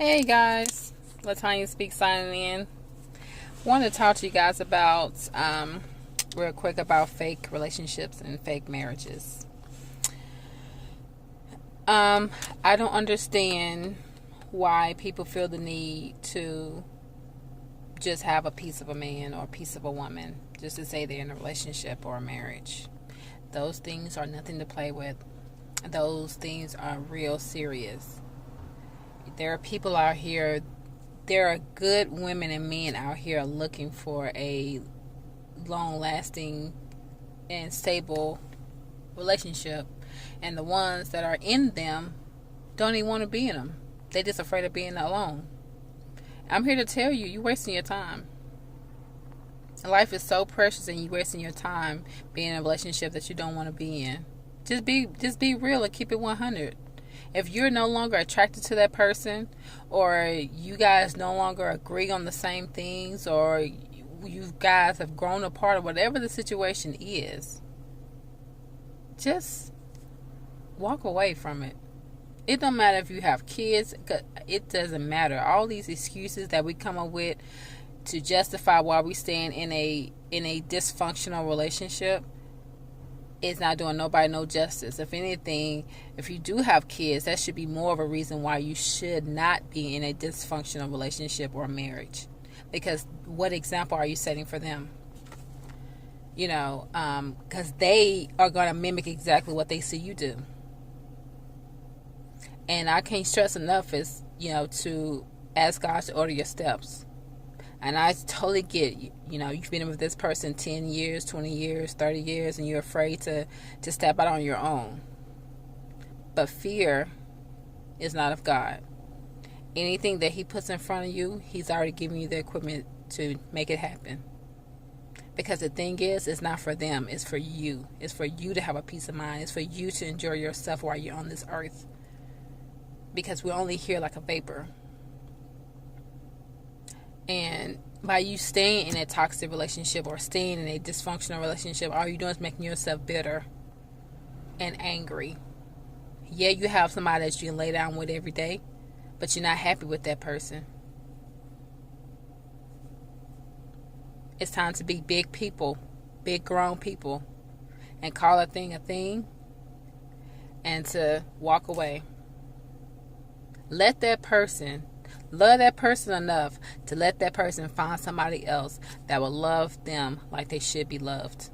Hey guys, Latanya Speak signing in. Want to talk to you guys about, real quick, about fake relationships and fake marriages. I don't understand why people feel the need to just have a piece of a man or a piece of a woman just to say they're in a relationship or a marriage. Those things are nothing to play with. Those things are real serious. There are people out here, there are good women and men out here looking for a long lasting and stable relationship, and the ones that are in them don't even want to be in them. They're just afraid of being alone. I'm here to tell you, you're wasting your time. Life is so precious, and you're wasting your time being in a relationship that you don't want to be in. Just be real and keep it 100. If you're no longer attracted to that person, or you guys no longer agree on the same things, or you guys have grown apart, or whatever the situation is, just walk away from it. It don't matter if you have kids. It doesn't matter. All these excuses that we come up with to justify why we stand in a dysfunctional relationship is not doing nobody no justice. If anything, if you do have kids, that should be more of a reason why you should not be in a dysfunctional relationship or marriage. Because what example are you setting for them? Because they are going to mimic exactly what they see you do. And I can't stress enough is, to ask God to order your steps. And I totally get, you've been with this person 10 years, 20 years, 30 years, and you're afraid to step out on your own. But fear is not of God. Anything that he puts in front of you, he's already given you the equipment to make it happen. Because the thing is, it's not for them, it's for you. It's for you to have a peace of mind. It's for you to enjoy yourself while you're on this earth. Because we're only here like a vapor. And by you staying in a toxic relationship or staying in a dysfunctional relationship, all you're doing is making yourself bitter and angry. Yeah, you have somebody that you can lay down with every day, but you're not happy with that person. It's time to be big people, big grown people, and call a thing, and to walk away. Let that person love that person enough to let that person find somebody else that will love them like they should be loved.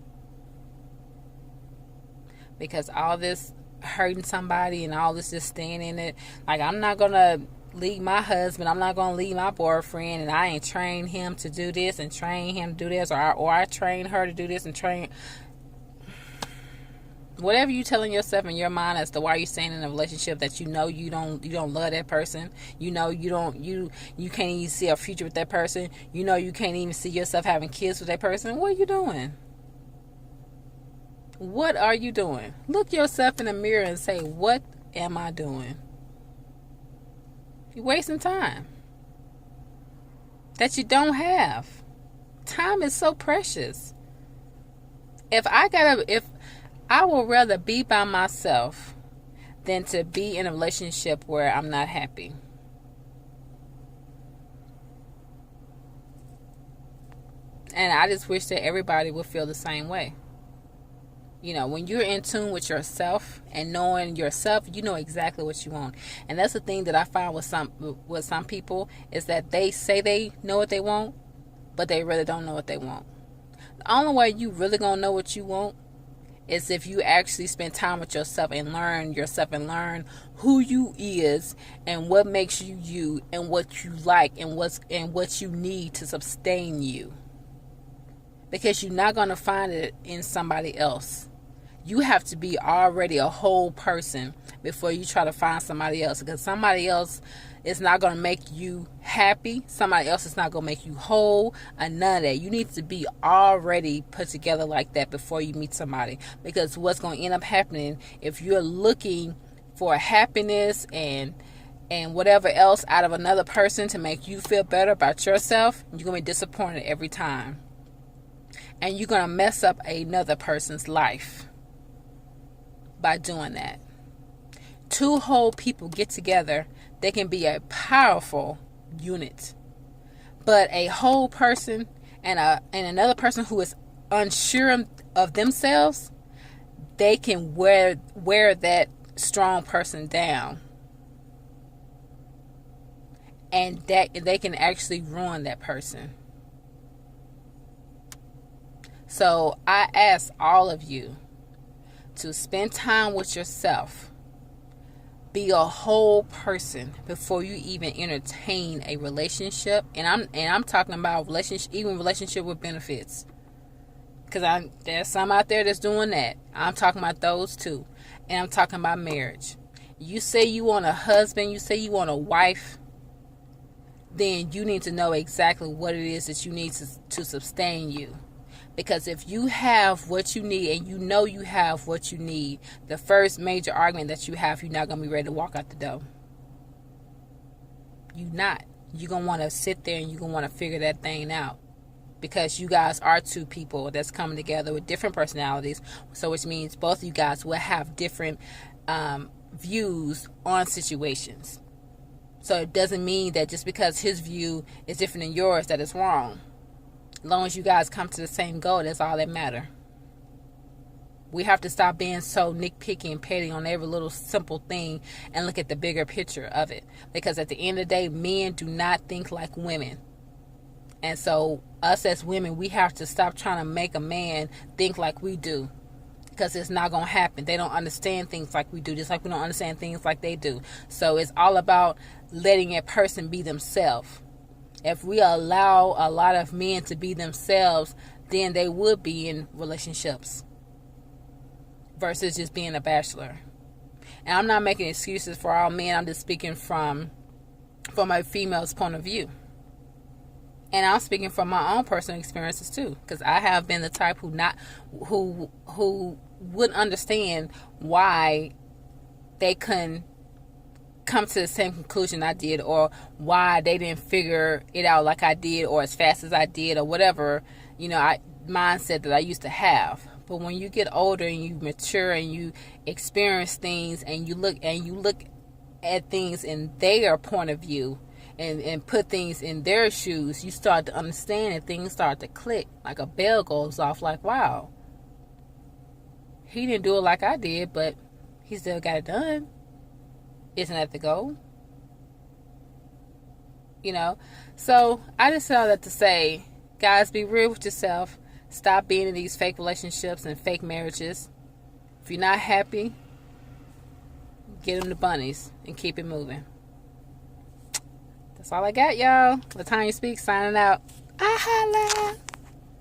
Because all this hurting somebody and all this just staying in it, like, I'm not going to leave my husband, I'm not going to leave my boyfriend, and I ain't trained him to do this and train him to do this, or I train her to do this and train. Whatever you telling yourself in your mind as to why you're staying in a relationship that you don't love that person, you can't even see a future with that person, you can't even see yourself having kids with that person, what are you doing? What are you doing? Look yourself in the mirror and say, what am I doing? You're wasting time that you don't have. Time is so precious. If I would rather be by myself than to be in a relationship where I'm not happy. And I just wish that everybody would feel the same way. When you're in tune with yourself and knowing yourself, you know exactly what you want. And that's the thing that I find with some people is that they say they know what they want, but they really don't know what they want. The only way you really gonna know what you want is if you actually spend time with yourself and learn who you is and what makes you you and what you like and what you need to sustain you. Because you're not going to find it in somebody else. You have to be already a whole person before you try to find somebody else. Because somebody else is not going to make you happy. Somebody else is not going to make you whole. And none of that. You need to be already put together like that before you meet somebody. Because what's going to end up happening, if you're looking for happiness and whatever else out of another person to make you feel better about yourself, you're going to be disappointed every time. And you're going to mess up another person's life by doing that. Two whole people get together they can be a powerful unit. But a whole person and another person who is unsure of themselves, they can wear that strong person down, and that they can actually ruin that person. So I ask all of you to spend time with yourself. Be a whole person before you even entertain a relationship, and I'm talking about relationship with benefits, because there's some out there that's doing that. I'm talking about those too, and I'm talking about marriage. You say you want a husband, you say you want a wife, then you need to know exactly what it is that you need to sustain you. Because if you have what you need, and you know you have what you need, the first major argument that you have, you're not going to be ready to walk out the door. You're not. You're going to want to sit there and you're going to want to figure that thing out. Because you guys are two people that's coming together with different personalities. So which means both of you guys will have different views on situations. So it doesn't mean that just because his view is different than yours that it's wrong. As long as you guys come to the same goal, that's all that matters. We have to stop being so nitpicky and petty on every little simple thing and look at the bigger picture of it. Because at the end of the day, men do not think like women. And so us as women, we have to stop trying to make a man think like we do. Because it's not going to happen. They don't understand things like we do, just like we don't understand things like they do. So it's all about letting a person be themselves. If we allow a lot of men to be themselves, then they would be in relationships versus just being a bachelor. And I'm not making excuses for all men. I'm just speaking from a female's point of view. And I'm speaking from my own personal experiences too, because I have been the type who wouldn't understand why they couldn't come to the same conclusion I did, or why they didn't figure it out like I did, or as fast as I did, or whatever, mindset that I used to have. But when you get older and you mature and you experience things and you look at things in their point of view and put things in their shoes, you start to understand and things start to click, like a bell goes off, like, wow, he didn't do it like I did, but he still got it done. Isn't that the goal? So I just said all that to say, guys, be real with yourself. Stop being in these fake relationships and fake marriages. If you're not happy, get them the bunnies and keep it moving. That's all I got, y'all. LaTanya Speaks, signing out. I holla.